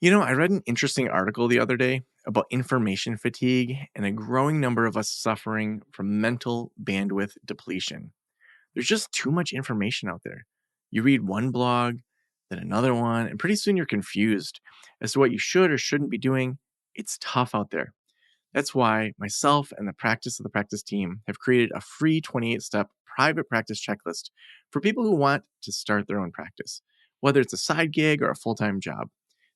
I read an interesting article the other day about information fatigue and a growing number of us suffering from mental bandwidth depletion. There's just too much information out there. You read one blog, then another one, and pretty soon you're confused as to what you should or shouldn't be doing. It's tough out there. That's why myself and the Practice of the Practice team have created a free 28-step private practice checklist for people who want to start their own practice, whether it's a side gig or a full time job.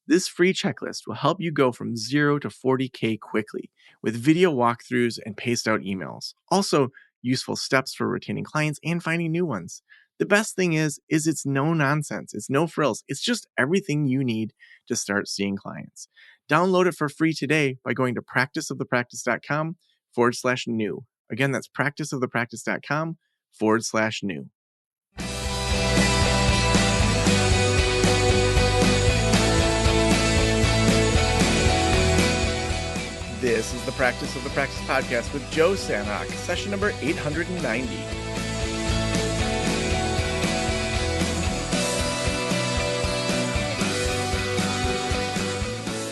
This free checklist will help you go from 0 to 40K quickly with video walkthroughs and paced out emails. Also, useful steps for retaining clients and finding new ones. The best thing is it's no nonsense. It's no frills. It's just everything you need to start seeing clients. Download it for free today by going to practiceofthepractice.com/new. Again, that's practiceofthepractice.com/new. This is the Practice of the Practice podcast with Joe Sanok, session number 890.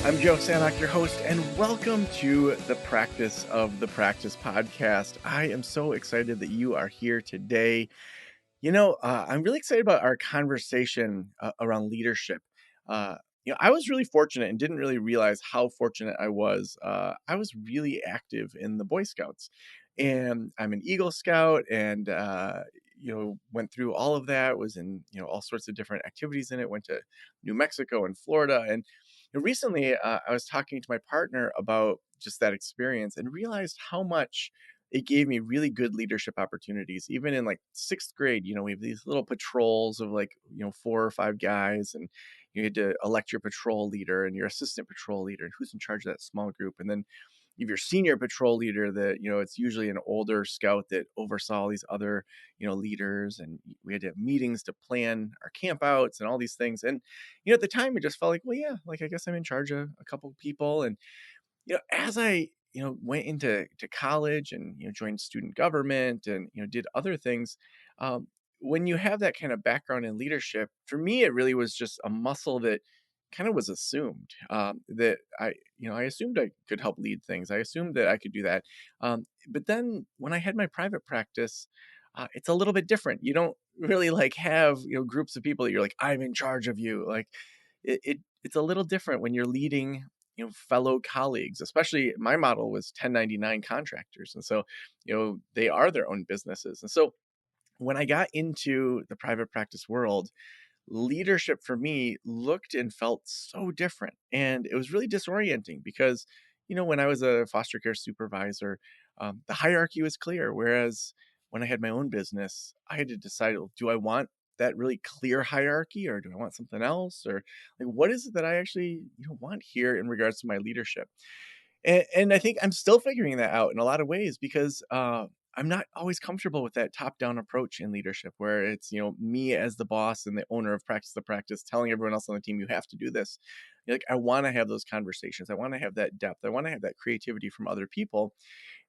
I'm Joe Sanok, your host, and welcome to the Practice of the Practice podcast. I am so excited that you are here today. I'm really excited about our conversation around leadership. I was really fortunate and didn't really realize how fortunate I was. I was really active in the Boy Scouts, and I'm an Eagle Scout, and went through all of that. Was in all sorts of different activities in it. Went to New Mexico and Florida, and recently I was talking to my partner about just that experience and realized how much it gave me really good leadership opportunities. Even in like sixth grade, we have these little patrols of like, 4 or 5 guys, and you had to elect your patrol leader and your assistant patrol leader and who's in charge of that small group. And then you have your senior patrol leader that, it's usually an older scout that oversaw all these other, leaders. And we had to have meetings to plan our camp outs and all these things. And, at the time it just felt like, well, yeah, like I guess I'm in charge of a couple of people. And as I, went into college and, joined student government and, did other things, um, when you have that kind of background in leadership, for me, it really was just a muscle that kind of was assumed that I assumed I could help lead things. I assumed that I could do that. But then when I had my private practice, it's a little bit different. You don't really like have, groups of people that you're like, I'm in charge of you. Like it's a little different when you're leading fellow colleagues. Especially my model was 1099 contractors, and so they are their own businesses. And so when I got into the private practice world, leadership for me looked and felt so different, and it was really disorienting because when I was a foster care supervisor, the hierarchy was clear, whereas when I had my own business, I had to decide, well, do I want that really clear hierarchy, or do I want something else, or like what is it that I actually want here in regards to my leadership. And I think I'm still figuring that out in a lot of ways because I'm not always comfortable with that top-down approach in leadership where it's, me as the boss and the owner of Practice the Practice telling everyone else on the team, you have to do this. Like, I want to have those conversations. I want to have that depth. I want to have that creativity from other people.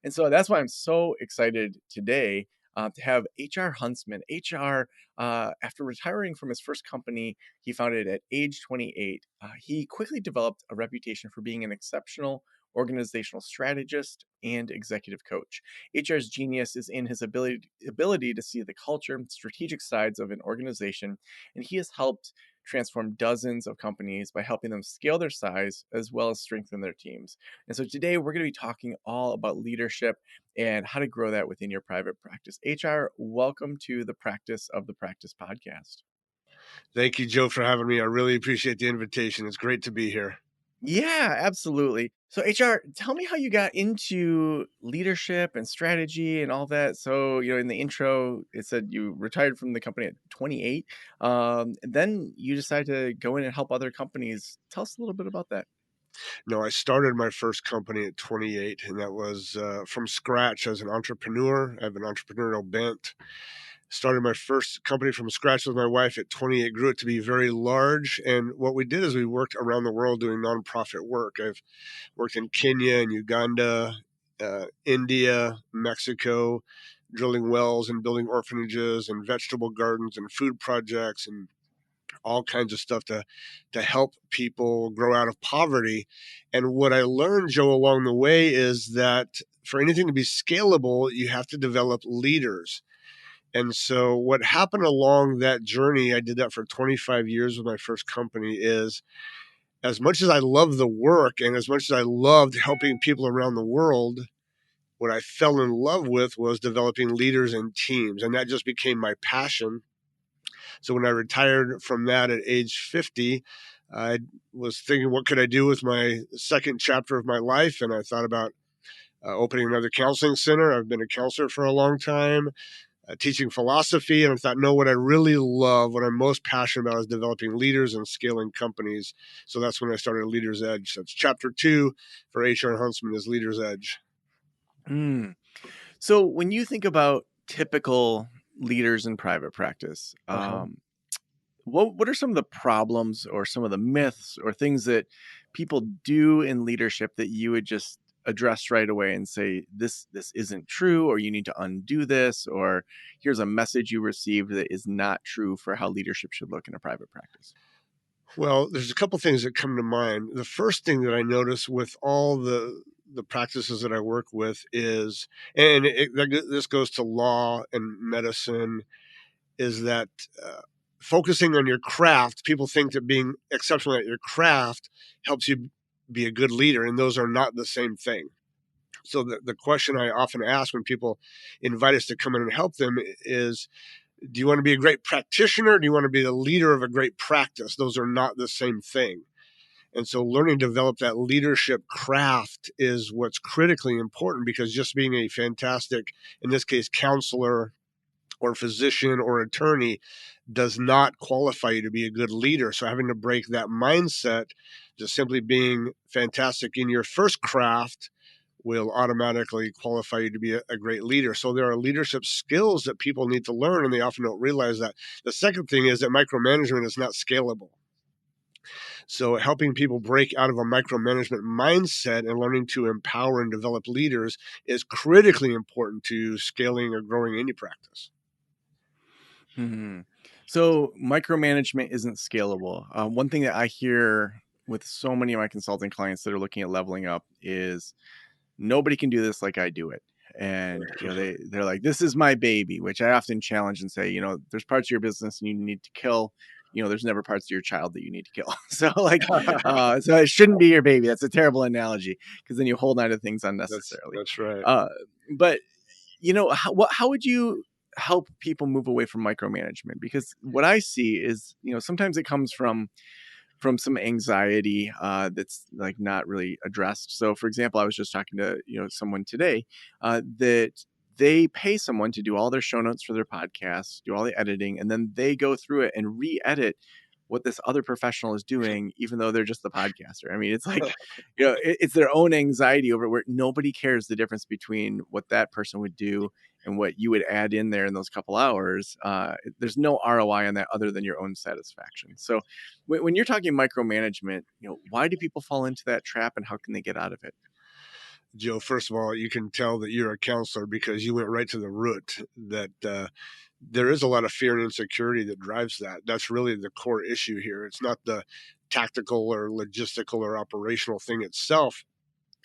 And so that's why I'm so excited today to have HR Huntsman. HR, after retiring from his first company he founded at age 28, he quickly developed a reputation for being an exceptional organizational strategist and executive coach. HR's genius is in his ability to see the culture and strategic sides of an organization, and he has helped transform dozens of companies by helping them scale their size as well as strengthen their teams. And so today we're going to be talking all about leadership and how to grow that within your private practice. HR, welcome to the Practice of the Practice podcast. Thank you, Joe, for having me. I really appreciate the invitation. It's great to be here. Yeah, absolutely. So HR, tell me how you got into leadership and strategy and all that. So, in the intro, it said you retired from the company at 28. And then you decided to go in and help other companies. Tell us a little bit about that. No, I started my first company at 28, and that was from scratch as an entrepreneur. I have an entrepreneurial bent. Started my first company from scratch with my wife at 28, grew it to be very large. And what we did is we worked around the world doing nonprofit work. I've worked in Kenya and Uganda, India, Mexico, drilling wells and building orphanages and vegetable gardens and food projects and all kinds of stuff to help people grow out of poverty. And what I learned, Joe, along the way is that for anything to be scalable, you have to develop leaders. And so what happened along that journey, I did that for 25 years with my first company, is as much as I love the work and as much as I loved helping people around the world, what I fell in love with was developing leaders and teams. And that just became my passion. So when I retired from that at age 50, I was thinking, what could I do with my second chapter of my life? And I thought about opening another counseling center. I've been a counselor for a long time, teaching philosophy. And I thought, no, what I really love, what I'm most passionate about is developing leaders and scaling companies. So that's when I started Leader's Edge. That's chapter 2 for HR Huntsman is Leader's Edge. Mm. So when you think about typical leaders in private practice, Uh-huh. what are some of the problems or some of the myths or things that people do in leadership that you would just address right away and say this isn't true, or you need to undo this, or here's a message you received that is not true for how leadership should look in a private practice? Well, there's a couple things that come to mind. The first thing that I notice with all the practices that I work with is, and this goes to law and medicine, is that uh, focusing on your craft, people think that being exceptional at your craft helps you be a good leader, and those are not the same thing. So the question I often ask when people invite us to come in and help them is, do you want to be a great practitioner? Or do you want to be the leader of a great practice? Those are not the same thing. And so learning to develop that leadership craft is what's critically important, because just being a fantastic, in this case, counselor or physician or attorney does not qualify you to be a good leader. So having to break that mindset, just simply being fantastic in your first craft will automatically qualify you to be a great leader. So there are leadership skills that people need to learn, and they often don't realize that. The second thing is that micromanagement is not scalable. So helping people break out of a micromanagement mindset and learning to empower and develop leaders is critically important to scaling or growing any practice. Hmm. So micromanagement isn't scalable. One thing that I hear with so many of my consulting clients that are looking at leveling up is nobody can do this like I do it. And they're like, this is my baby, which I often challenge and say, there's parts of your business you need to kill. There's never parts of your child that you need to kill. So so it shouldn't be your baby. That's a terrible analogy, because then you hold on to things unnecessarily. That's right. Uh, but how would you help people move away from micromanagement? Because what I see is, sometimes it comes from some anxiety that's like not really addressed. So, for example, I was just talking to someone today that they pay someone to do all their show notes for their podcast, do all the editing, and then they go through it and re-edit what this other professional is doing, even though they're just the podcaster. I mean, it's like, it's their own anxiety over it, where nobody cares the difference between what that person would do and what you would add in there in those couple hours. There's no ROI on that other than your own satisfaction. So when you're talking micromanagement, why do people fall into that trap, and how can they get out of it? Joe, first of all, you can tell that you're a counselor because you went right to the root that there is a lot of fear and insecurity that drives that. That's really the core issue here. It's not the tactical or logistical or operational thing itself.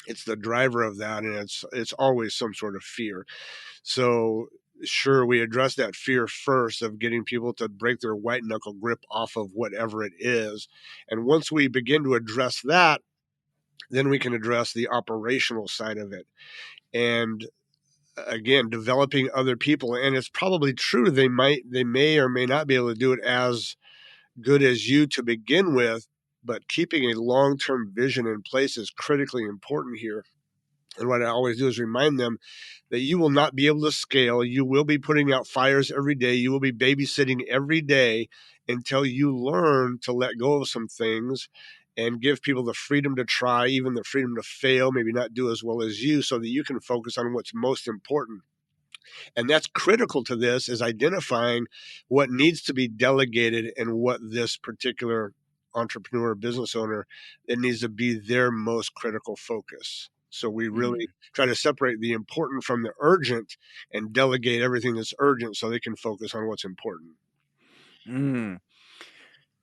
It's the driver of that, and it's always some sort of fear. So sure, we address that fear first of getting people to break their white knuckle grip off of whatever it is. And once we begin to address that, then we can address the operational side of it. And again, developing other people. And it's probably true they may or may not be able to do it as good as you to begin with, but keeping a long-term vision in place is critically important here. And what I always do is remind them that you will not be able to scale. You will be putting out fires every day. You will be babysitting every day until you learn to let go of some things and give people the freedom to try, even the freedom to fail, maybe not do as well as you, so that you can focus on what's most important. And that's critical to this, is identifying what needs to be delegated and what this particular entrepreneur business owner, it needs to be their most critical focus. So we really Mm. try to separate the important from the urgent and delegate everything that's urgent so they can focus on what's important. Mm.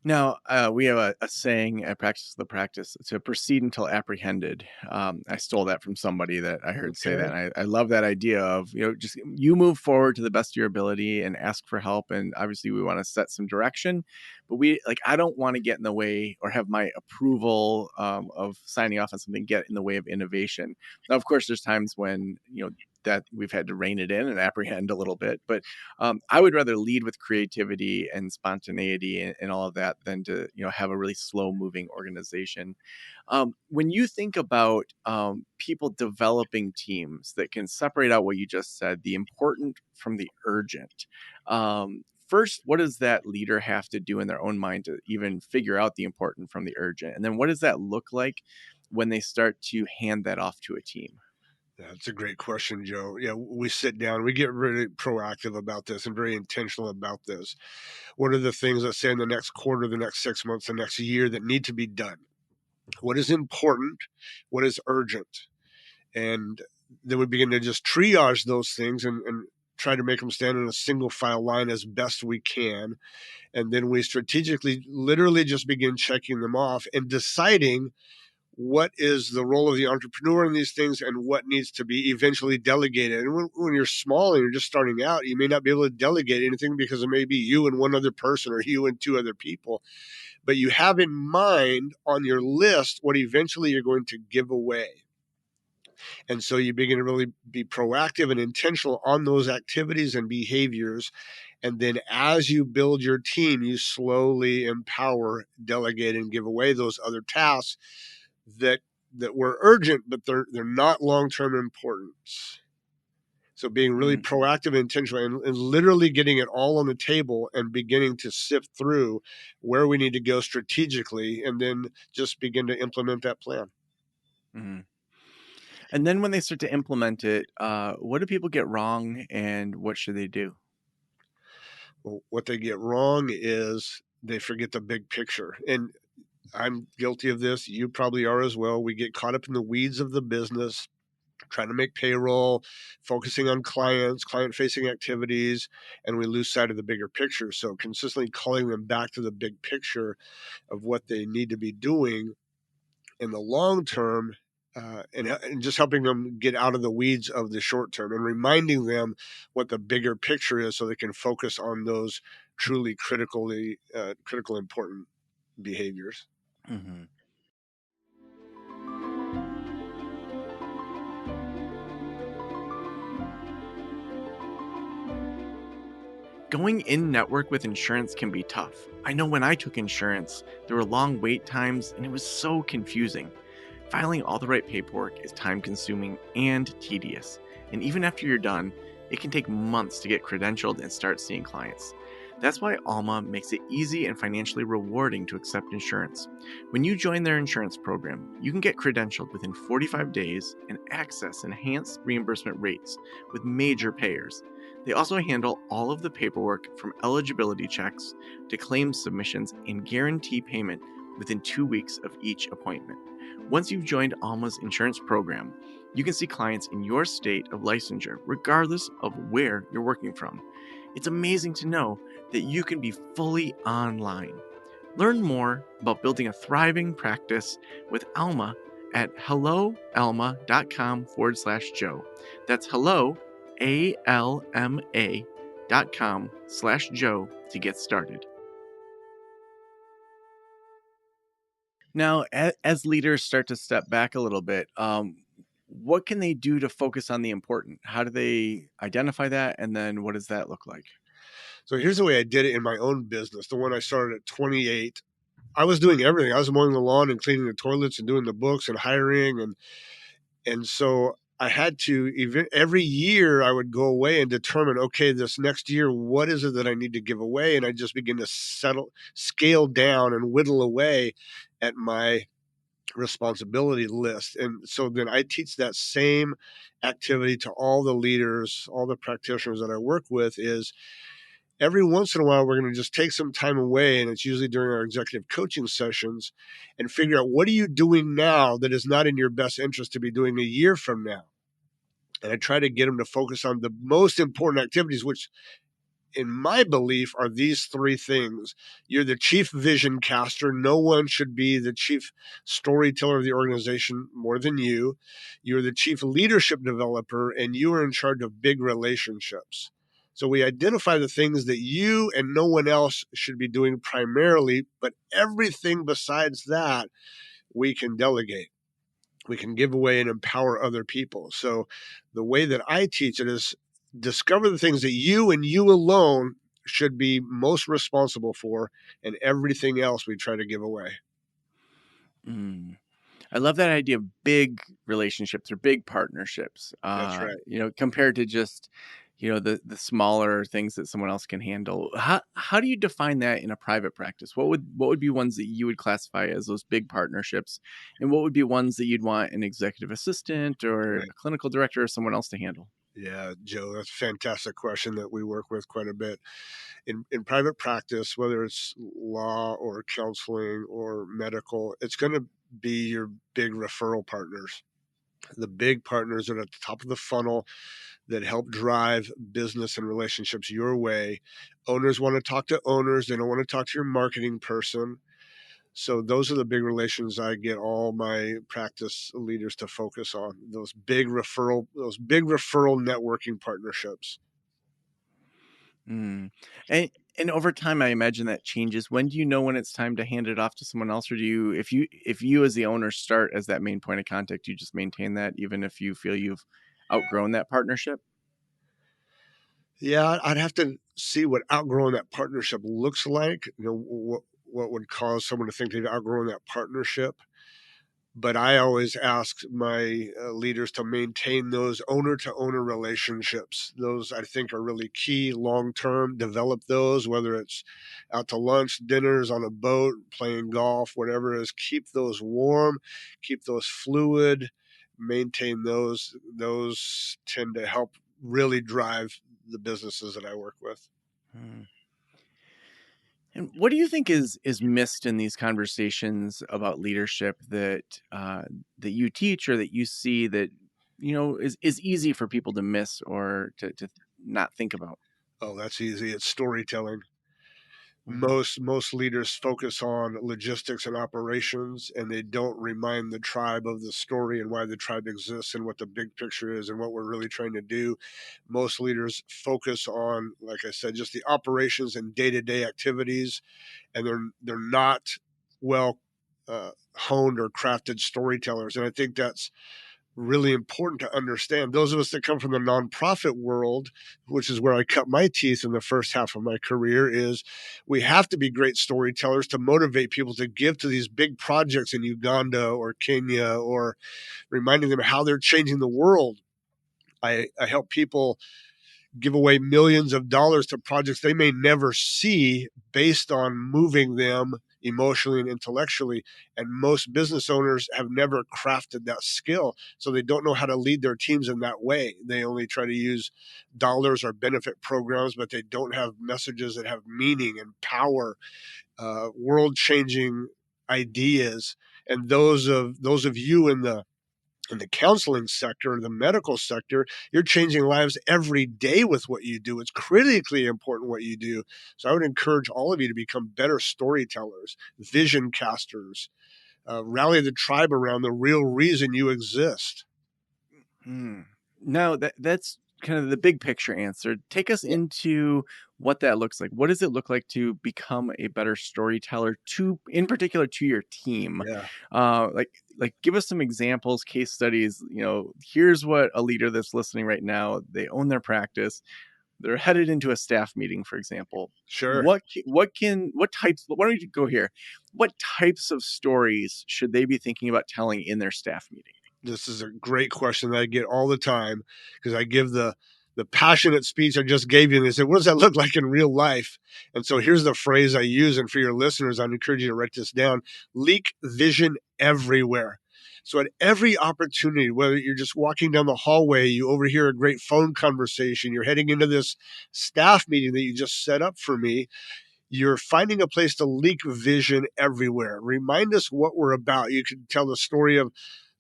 Now, we have a saying at Practice the Practice to proceed until apprehended. I stole that from somebody that I heard say that. Okay. And I love that idea of, just you move forward to the best of your ability and ask for help. And obviously, we want to set some direction, but I don't want to get in the way or have my approval of signing off on something get in the way of innovation. Now, of course, there's times when, that we've had to rein it in and apprehend a little bit, but I would rather lead with creativity and spontaneity and all of that than to have a really slow moving organization. When you think about people developing teams that can separate out what you just said, the important from the urgent. First, what does that leader have to do in their own mind to even figure out the important from the urgent? And then what does that look like when they start to hand that off to a team? That's a great question, Joe. Yeah, we sit down, we get really proactive about this and very intentional about this. What are the things, let's say, in the next quarter, the next 6 months, the next year that need to be done? What is important? What is urgent? And then we begin to just triage those things and try to make them stand in a single file line as best we can. And then we strategically, literally just begin checking them off and deciding what is the role of the entrepreneur in these things and what needs to be eventually delegated. And when you're small and you're just starting out, you may not be able to delegate anything because it may be you and one other person or you and two other people. But you have in mind on your list what eventually you're going to give away. And so you begin to really be proactive and intentional on those activities and behaviors. And then as you build your team, you slowly empower, delegate, and give away those other tasks that were urgent, but they're not long-term importance. So being really Mm, proactive and intentional and literally getting it all on the table and beginning to sift through where we need to go strategically and then just begin to implement that plan. mhm. And then when they start to implement it, what do people get wrong and what should they do? Well, what they get wrong is they forget the big picture. And I'm guilty of this. You probably are as well. We get caught up in the weeds of the business, trying to make payroll, focusing on clients, client facing activities, and we lose sight of the bigger picture. So, consistently calling them back to the big picture of what they need to be doing in the long term. And just helping them get out of the weeds of the short term and reminding them what the bigger picture is so they can focus on those truly critical important behaviors. Mhm. Going in network with insurance can be tough. I know when I took insurance, there were long wait times and it was so confusing. Filing all the right paperwork is time consuming and tedious. And even after you're done, it can take months to get credentialed and start seeing clients. That's why Alma makes it easy and financially rewarding to accept insurance. When you join their insurance program, you can get credentialed within 45 days and access enhanced reimbursement rates with major payers. They also handle all of the paperwork from eligibility checks to claims submissions and guarantee payment within 2 weeks of each appointment. Once you've joined Alma's insurance program, you can see clients in your state of licensure, regardless of where you're working from. It's amazing to know that you can be fully online. Learn more about building a thriving practice with Alma at helloalma.com/Joe. That's hello, ALMA.com/Joe to get started. Now, as leaders start to step back a little bit, what can they do to focus on the important? How do they identify that? And then what does that look like? So here's the way I did it in my own business, the one I started at 28. I was doing everything. I was mowing the lawn and cleaning the toilets and doing the books and hiring and so I had to even every year I would go away and determine, okay, this next year, what is it that I need to give away? And I just begin to scale down and whittle away at my responsibility list. And so then I teach that same activity to all the leaders, all the practitioners that I work with is every once in a while we're going to just take some time away, and it's usually during our executive coaching sessions, and figure out what are you doing now that is not in your best interest to be doing a year from now. And I try to get them to focus on the most important activities, which in my belief, are these three things. You're the chief vision caster. No one should be the chief storyteller of the organization more than you. You're the chief leadership developer, and you are in charge of big relationships. So we identify the things that you and no one else should be doing primarily, but everything besides that, we can delegate. We can give away and empower other people. So the way that I teach it is discover the things that you and you alone should be most responsible for, and everything else we try to give away. Mm. I love that idea of big relationships or big partnerships, That's right. compared to just, the smaller things that someone else can handle. How do you define that in a private practice? What would be ones that you would classify as those big partnerships, and what would be ones that you'd want an executive assistant or Right. a clinical director or someone else to handle? Yeah, Joe, that's a fantastic question that we work with quite a bit. In private practice, whether it's law or counseling or medical, it's going to be your big referral partners. The big partners that are at the top of the funnel that help drive business and relationships your way. Owners want to talk to owners. They don't want to talk to your marketing person. So those are the big relations I get all my practice leaders to focus on. Those big referral networking partnerships. Mm. And and over time, I imagine that changes. When do you know when it's time to hand it off to someone else, or if you as the owner start as that main point of contact, you just maintain that even if you feel you've outgrown that partnership? Yeah, I'd have to see what outgrowing that partnership looks like. What would cause someone to think they've outgrown that partnership. But I always ask my leaders to maintain those owner to owner relationships. Those I think are really key long term. Develop those, whether it's out to lunch, dinners, on a boat, playing golf, whatever it is. Keep those warm, keep those fluid, maintain those. Those tend to help really drive the businesses that I work with. Mm. And what do you think is missed in these conversations about leadership that you teach or that you see that is easy for people to miss or to not think about? Oh, that's easy. It's storytelling. Mm. Most leaders focus on logistics and operations, and they don't remind the tribe of the story and why the tribe exists and what the big picture is and what we're really trying to do. Most leaders focus on, like I said, just the operations and day-to-day activities, and they're not well honed or crafted storytellers. And I think that's really important to understand. Those of us that come from the nonprofit world, which is where I cut my teeth in the first half of my career, is we have to be great storytellers to motivate people to give to these big projects in Uganda or Kenya, or reminding them how they're changing the world. I help people give away millions of dollars to projects they may never see based on moving them emotionally and intellectually. And most business owners have never crafted that skill. So they don't know how to lead their teams in that way. They only try to use dollars or benefit programs, but they don't have messages that have meaning and power, world changing ideas. And those of you in the counseling sector, the medical sector, you're changing lives every day with what you do. It's critically important what you do. So I would encourage all of you to become better storytellers, vision casters, rally the tribe around the real reason you exist. Mm. No, that's kind of the big picture answer. Take us Yeah. into what that looks like. What does it look like to become a better storyteller in particular to your team? Yeah. Like give us some examples, case studies. Here's what a leader that's listening right now, they own their practice. They're headed into a staff meeting, for example. Sure. What types, why don't you go here? What types of stories should they be thinking about telling in their staff meeting? This is a great question that I get all the time, because I give the passionate speech I just gave you, and they say, "What does that look like in real life?" And so here's the phrase I use, and for your listeners, I'd encourage you to write this down: leak vision everywhere. So at every opportunity, whether you're just walking down the hallway, you overhear a great phone conversation, you're heading into this staff meeting that you just set up for me, you're finding a place to leak vision everywhere. Remind us what we're about. You can tell the story of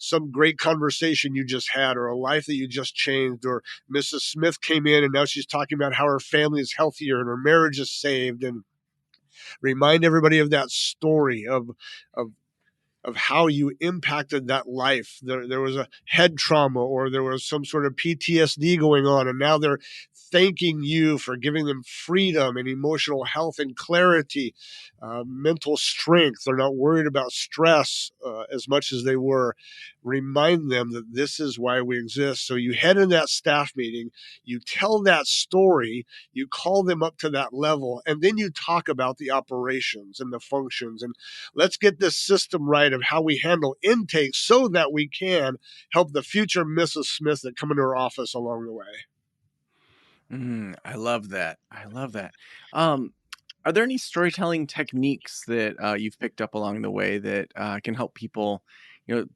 some great conversation you just had, or a life that you just changed, or Mrs. Smith came in and now she's talking about how her family is healthier and her marriage is saved. And remind everybody of that story of of how you impacted that life. There was a head trauma or there was some sort of PTSD going on, and now they're thanking you for giving them freedom and emotional health and clarity, mental strength. They're not worried about stress as much as they were. Remind them that this is why we exist. So you head in that staff meeting, you tell that story, you call them up to that level, and then you talk about the operations and the functions. And let's get this system right of how we handle intake so that we can help the future Mrs. Smith that come into our office along the way. I love that. I love that. Um, are there any storytelling techniques that you've picked up along the way that can help people,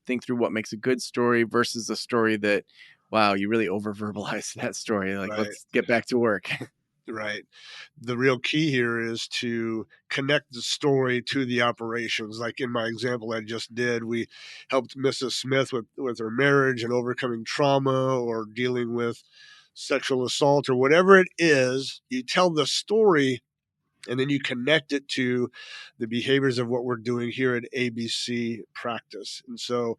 think through what makes a good story versus a story that, wow, you really over verbalized that story. Like, Right. let's get back to work. Right. The real key here is to connect the story to the operations. Like in my example I just did, we helped Mrs. Smith with her marriage and overcoming trauma or dealing with sexual assault or whatever it is. You tell the story and then you connect it to the behaviors of what we're doing here at ABC Practice. And so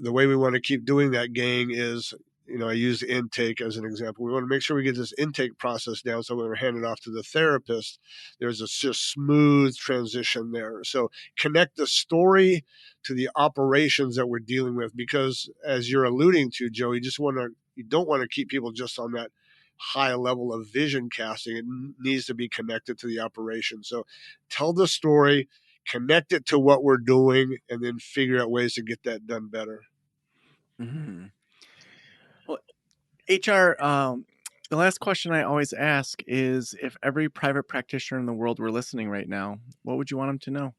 the way we want to keep doing that, gang, is, I use intake as an example. We want to make sure we get this intake process down so when we're handed off to the therapist, there's a just smooth transition there. So connect the story to the operations that we're dealing with, because as you're alluding to, Joe, you don't want to keep people just on that high level of vision casting. It needs to be connected to the operation. So tell the story, connect it to what we're doing, and then figure out ways to get that done better. Mhm. Well, HR, the last question I always ask is, if every private practitioner in the world were listening right now, what would you want them to know?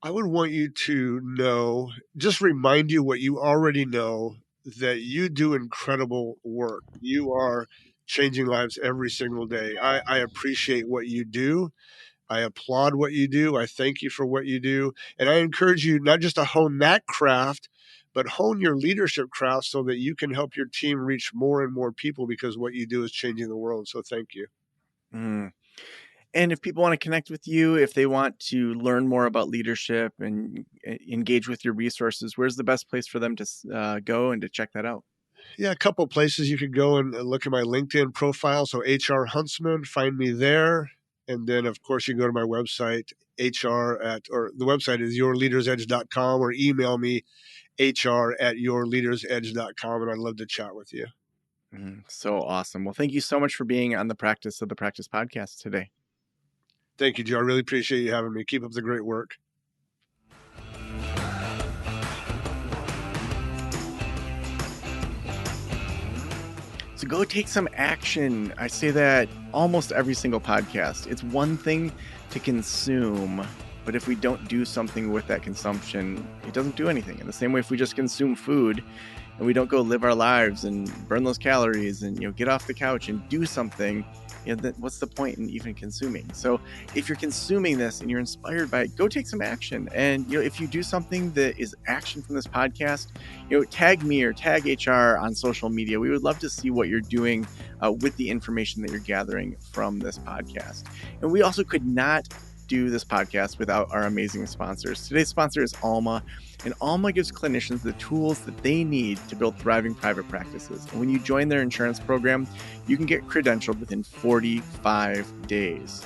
I would want you to know, just remind you what you already know, that you do incredible work. You are changing lives every single day. I appreciate what you do. I applaud what you do. I thank you for what you do. And I encourage you not just to hone that craft, but hone your leadership craft so that you can help your team reach more and more people, because what you do is changing the world. So thank you. Mm. And if people want to connect with you, if they want to learn more about leadership and engage with your resources, where's the best place for them to go and to check that out? Yeah, a couple places you could go and look at my LinkedIn profile. So HR Huntsman, find me there. And then, of course, you can go to my website, or the website is yourleadersedge.com, or email me, hr@yourleadersedge.com. And I'd love to chat with you. So awesome. Well, thank you so much for being on the Practice of the Practice podcast today. Thank you, Joe. I really appreciate you having me. Keep up the great work. So go take some action. I say that almost every single podcast. It's one thing to consume, but if we don't do something with that consumption, it doesn't do anything. In the same way, if we just consume food and we don't go live our lives and burn those calories and get off the couch and do something, what's the point in even consuming? So if you're consuming this and you're inspired by it, go take some action. And if you do something that is action from this podcast, tag me or tag HR on social media. We would love to see what you're doing with the information that you're gathering from this podcast. And we also could not do this podcast without our amazing sponsors. Today's sponsor is Alma, and Alma gives clinicians the tools that they need to build thriving private practices. And when you join their insurance program, you can get credentialed within 45 days.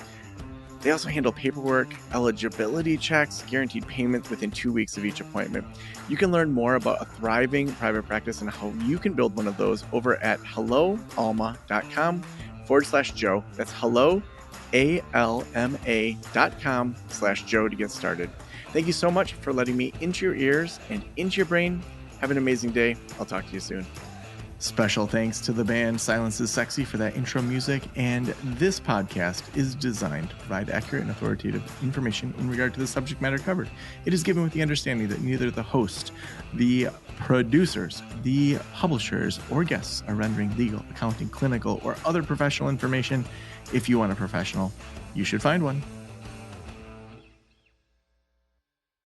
They also handle paperwork, eligibility checks, guaranteed payments within 2 weeks of each appointment. You can learn more about a thriving private practice and how you can build one of those over at helloalma.com/Joe. That's hello, ALMA.com/Joe to get started. Thank you so much for letting me into your ears and into your brain. Have an amazing day. I'll talk to you soon. Special thanks to the band Silence is Sexy for that intro music, and this podcast is designed to provide accurate and authoritative information in regard to the subject matter covered. It is given with the understanding that neither the host, the producers, the publishers, or guests are rendering legal, accounting, clinical, or other professional information. If you want a professional, you should find one.